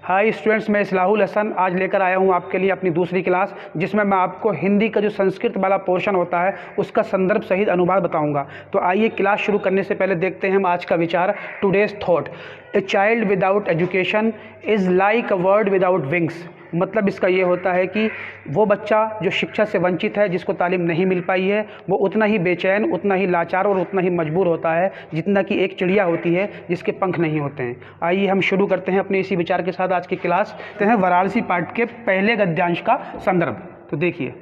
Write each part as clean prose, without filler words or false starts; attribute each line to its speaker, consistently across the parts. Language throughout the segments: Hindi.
Speaker 1: हाय स्टूडेंट्स, मैं इस्लाहुल हसन आज लेकर आया हूँ आपके लिए अपनी दूसरी क्लास, जिसमें मैं आपको हिंदी का जो संस्कृत वाला पोर्शन होता है उसका संदर्भ सहित अनुवाद बताऊंगा। तो आइए क्लास शुरू करने से पहले देखते हैं हम आज का विचार। Today's thought, a child without education is like a bird without wings. मतलब इसका ये होता है कि वो बच्चा जो शिक्षा से वंचित है, जिसको तालीम नहीं मिल पाई है, वो उतना ही बेचैन, उतना ही लाचार और उतना ही मजबूर होता है जितना कि एक चिड़िया होती है जिसके पंख नहीं होते हैं। आइए हम शुरू करते हैं अपने इसी विचार के साथ आज की क्लास। तो हैं वाराणसी पाठ के पहले गद्यांश का संदर्भ। तो देखिए,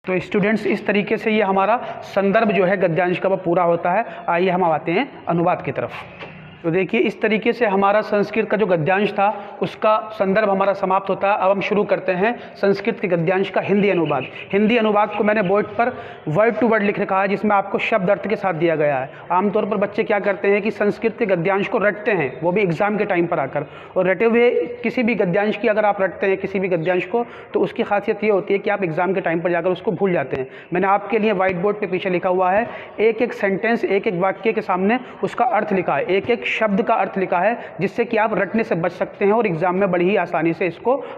Speaker 1: तो स्टूडेंट्स इस तरीके से ये हमारा संदर्भ जो है गद्यांश का वो पूरा होता है। आइए हम आते हैं अनुवाद की तरफ। तो देखिए, इस तरीके से हमारा संस्कृत का जो गद्यांश था उसका संदर्भ हमारा समाप्त होता है। अब हम शुरू करते हैं संस्कृत के गद्यांश का हिंदी अनुवाद। हिंदी अनुवाद को मैंने बोर्ड पर वर्ड टू वर्ड लिख रखा है, जिसमें आपको शब्द अर्थ के साथ दिया गया है। आमतौर पर बच्चे क्या करते हैं कि संस्कृत के गद्यांश को रटते हैं, वो भी एग्जाम के टाइम पर आकर। और रटे हुए किसी भी गद्यांश की अगर आप रटते हैं किसी भी गद्यांश को, तो उसकी खासियत ये होती है कि आप एग्जाम के टाइम पर जाकर उसको भूल जाते हैं। मैंने आपके लिए व्हाइट बोर्ड पर पीछे लिखा हुआ है, एक एक सेंटेंस, एक एक वाक्य के सामने उसका अर्थ लिखा है, एक एक शब्द का अर्थ लिखा है, जिससे कि आप रटने से बच सकते हैं और एग्जाम में बड़ी ही आसानी से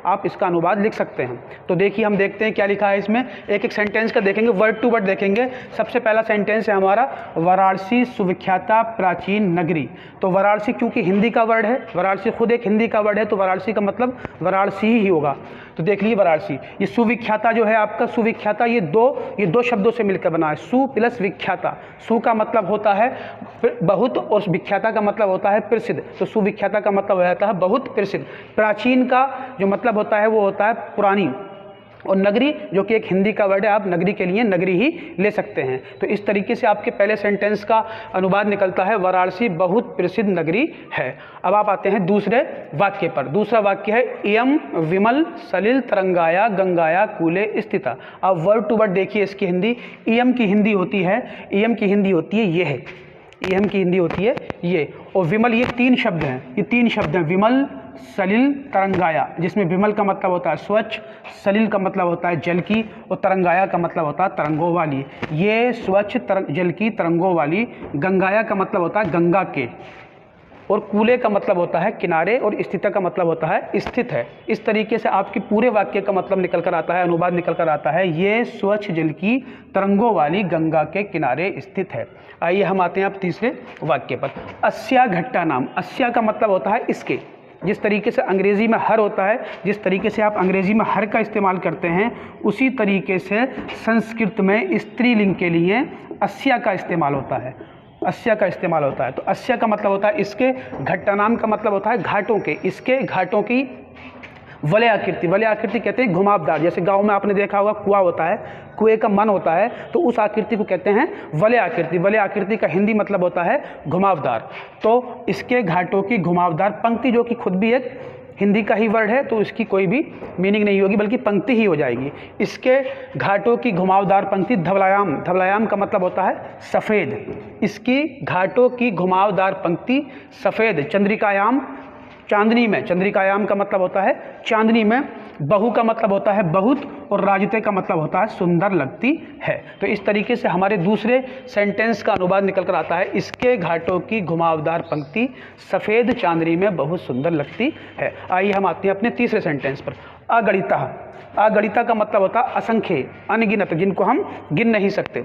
Speaker 1: आप इसका अनुवाद लिख सकते हैं। तो देखिए, हम देखते हैं क्या लिखा है इसमें। एक एक सेंटेंस का देखेंगे, वर्ड टू वर्ड देखेंगे। सबसे पहला सेंटेंस है हमारा, वाराणसी सुविख्याता प्राचीन नगरी। तो वाराणसी क्योंकि हिंदी का वर्ड है, वाराणसी खुद एक हिंदी का वर्ड है, तो वाराणसी का मतलब वाराणसी ही होगा। तो देख लीजिए वाराणसी। ये सुविख्याता जो है आपका, सुविख्याता ये दो शब्दों से मिलकर बना है, सु प्लस विख्याता। सु का मतलब होता है बहुत और विख्याता का मतलब होता है प्रसिद्ध। तो सुविख्याता का मतलब हो जाता है बहुत प्रसिद्ध। प्राचीन का जो मतलब होता है वो होता है पुरानी, और नगरी जो कि एक हिंदी का वर्ड है, आप नगरी के लिए नगरी ही ले सकते हैं। तो इस तरीके से आपके पहले सेंटेंस का अनुवाद निकलता है, वाराणसी बहुत प्रसिद्ध नगरी है। अब आप आते हैं दूसरे वाक्य पर। दूसरा वाक्य है, इयम विमल सलिल तरंगाया गंगाया कूले स्थिता। अब वर्ड टू वर्ड देखिए इसकी हिंदी। इयम की हिंदी होती है, इयम की हिंदी होती है ये है, इयम की हिंदी होती है ये, और विमल, ये तीन शब्द हैं, ये तीन शब्द हैं, विमल सलिल तरंगाया, जिसमें विमल का मतलब होता है स्वच्छ, सलिल का मतलब होता है जल की, और तरंगाया का मतलब होता है तरंगों वाली। ये स्वच्छ जल की तरंगों वाली, गंगाया का मतलब होता है गंगा के, और कूले का मतलब होता है किनारे, और स्थिता का मतलब होता है स्थित है। इस तरीके से आपके पूरे वाक्य का मतलब निकल कर आता है, अनुवाद निकल कर आता है, ये स्वच्छ जल की तरंगों वाली गंगा के किनारे स्थित है। आइए हम आते हैं अब तीसरे वाक्य पर। अस्या घट्टा नाम। अस्या का मतलब होता है इसके। जिस तरीके से अंग्रेजी में हर होता है, जिस तरीके से आप अंग्रेजी में हर का इस्तेमाल करते हैं, उसी तरीके से संस्कृत में स्त्रीलिंग के लिए अस्या का इस्तेमाल होता है, अस्या का इस्तेमाल होता है। तो अस्या का मतलब होता है इसके, घट्टा नाम का मतलब होता है घाटों के, इसके घाटों की वलय आकृति। वलय आकृति कहते हैं घुमावदार। जैसे गांव में आपने देखा होगा कुआं होता है, कुएं का मन होता है, तो उस आकृति को कहते हैं वलय आकृति। वलय आकृति का हिंदी मतलब होता है घुमावदार। तो इसके घाटों की घुमावदार पंक्ति, जो कि खुद भी एक हिंदी का ही वर्ड है, तो इसकी कोई भी मीनिंग नहीं होगी, बल्कि पंक्ति ही हो जाएगी। इसके घाटों की घुमावदार पंक्ति धवलायाम। धवलायाम का मतलब होता है सफ़ेद। इसकी घाटों की घुमावदार पंक्ति सफ़ेद। चंद्रिकायाम, चांदनी में, चंद्रिकायाम का मतलब होता है चांदनी में। बहु का मतलब होता है बहुत, और राजते का मतलब होता है सुंदर लगती है। तो इस तरीके से हमारे दूसरे सेंटेंस का अनुवाद निकल कर आता है, इसके घाटों की घुमावदार पंक्ति सफ़ेद चांदनी में बहुत सुंदर लगती है। आइए हम आते हैं अपने तीसरे सेंटेंस पर। अगणिता। अगणिता का मतलब होता है असंख्य, अनगिनत, जिनको हम गिन नहीं सकते।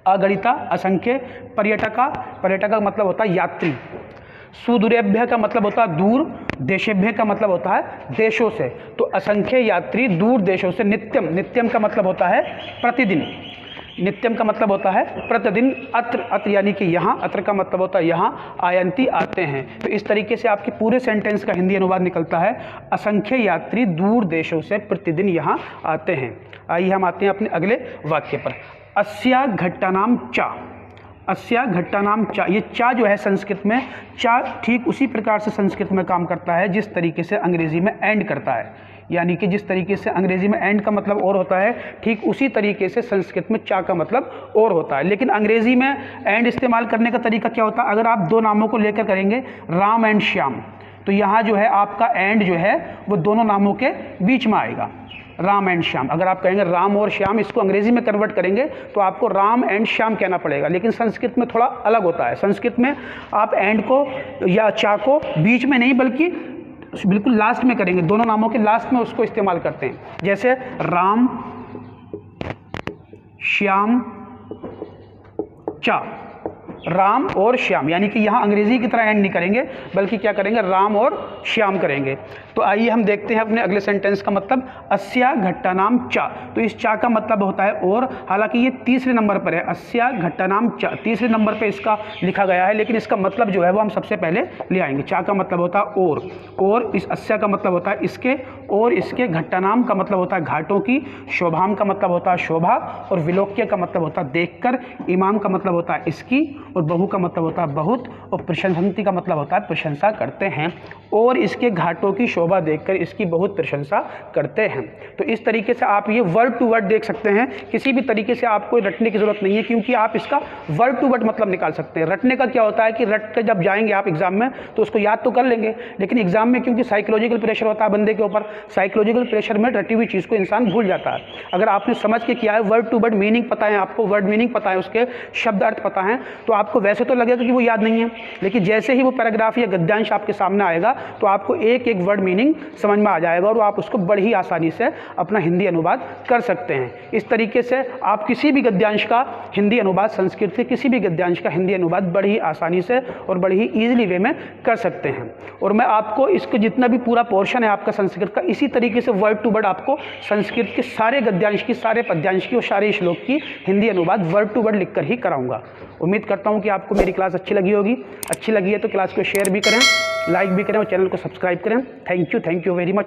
Speaker 1: अगणिता, असंख्य। पर्यटका, पर्यटका का मतलब होता है यात्री। सुदूरेभ्य का मतलब होता है दूर। देशेभ्य का मतलब होता है देशों से। तो असंख्य यात्री दूर देशों से। नित्यम, नित्यम का मतलब होता है प्रतिदिन। नित्यम का मतलब होता है प्रतिदिन। अत्र, अत्र यानी कि यहाँ, अत्र का मतलब होता है यहाँ। आयंती, आते हैं। तो इस तरीके से आपके पूरे सेंटेंस का हिंदी अनुवाद निकलता है, असंख्य यात्री दूर देशों से प्रतिदिन यहाँ आते हैं। आइए हम आते हैं अपने अगले वाक्य पर। अस्या घट्टा नाम चा। अस्या घट्टा नाम चा। ये चा जो है संस्कृत में, चा ठीक उसी प्रकार से संस्कृत में काम करता है जिस तरीके से अंग्रेजी में एंड करता है। यानी कि जिस तरीके से अंग्रेजी में एंड का मतलब और होता है, ठीक उसी तरीके से संस्कृत में चा का मतलब और होता है। लेकिन अंग्रेजी में एंड इस्तेमाल करने का तरीका क्या होता है, अगर आप दो नामों को लेकर करेंगे, राम एंड श्याम, तो यहाँ जो है आपका एंड जो है वो दोनों नामों के बीच में आएगा। राम एंड श्याम। अगर आप कहेंगे राम और श्याम, इसको अंग्रेजी में कन्वर्ट करेंगे तो आपको राम एंड श्याम कहना पड़ेगा, लेकिन संस्कृत में थोड़ा अलग होता है। संस्कृत में आप एंड को या चा को बीच में नहीं बल्कि बिल्कुल लास्ट में करेंगे, दोनों नामों के लास्ट में उसको इस्तेमाल करते हैं। जैसे राम श्याम चा, राम और श्याम, यानी कि यहाँ अंग्रेजी की तरह एंड नहीं करेंगे बल्कि क्या करेंगे, राम और श्याम करेंगे। तो आइए हम देखते हैं अपने अगले सेंटेंस का मतलब, अस्या घट्टानाम चा। तो इस चा का मतलब होता है और, हालांकि ये तीसरे नंबर पर है, अस्या घट्टानाम चा तीसरे नंबर पर इसका लिखा गया है, लेकिन इसका मतलब जो है वो हम सबसे पहले ले आएंगे। चा का मतलब होता है और इस अस्या का मतलब होता है इसके, और इसके घट्टानाम का मतलब होता है घाटों की, शोभाम का मतलब होता है शोभा, और विलोक्य का मतलब होता है देखकर, इमाम का मतलब होता है इसकी, और बहु का मतलब होता है बहुत, और प्रशंसन्ति का मतलब होता है प्रशंसा करते हैं, और इसके घाटों की शोभा देखकर इसकी बहुत प्रशंसा करते हैं। तो इस तरीके से आप ये वर्ड टू वर्ड देख सकते हैं, किसी भी तरीके से आपको रटने की जरूरत नहीं है, क्योंकि आप इसका वर्ड टू वर्ड मतलब निकाल सकते हैं। रटने का क्या होता है कि रट के जब जाएंगे आप एग्जाम में तो उसको याद तो कर लेंगे, लेकिन एग्जाम में क्योंकि साइकोलॉजिकल प्रेशर होता है बंदे के ऊपर, साइकोलॉजिकल प्रेशर में रटी हुई चीज़ को इंसान भूल जाता है। अगर आपने समझ के किया है, वर्ड टू वर्ड मीनिंग पता है आपको, वर्ड मीनिंग पता है, उसके शब्द अर्थ पता है, तो आपको वैसे तो लगेगा कि वो याद नहीं है, लेकिन जैसे ही वो पैराग्राफ या गद्यांश आपके सामने आएगा तो आपको एक एक वर्ड मीनिंग समझ में आ जाएगा और आप उसको बड़ी ही आसानी से अपना हिंदी अनुवाद कर सकते हैं। इस तरीके से आप किसी भी गद्यांश का हिंदी अनुवाद, संस्कृत के किसी भी गद्यांश का हिंदी अनुवाद बड़ी ही आसानी से और बड़ी ही ईजिली वे में कर सकते हैं। और मैं आपको इसको जितना भी पूरा पोर्शन है आपका संस्कृत का, इसी तरीके से वर्ड टू वर्ड आपको संस्कृत के सारे गद्यांश की, सारे पद्यांश की और सारे श्लोक की हिंदी अनुवाद वर्ड टू वर्ड लिखकर ही कराऊंगा। उम्मीद करता हूं कि आपको मेरी क्लास अच्छी लगी होगी। अच्छी लगी है तो क्लास को शेयर भी करें, लाइक भी करें और चैनल को सब्सक्राइब करें। Thank you very much.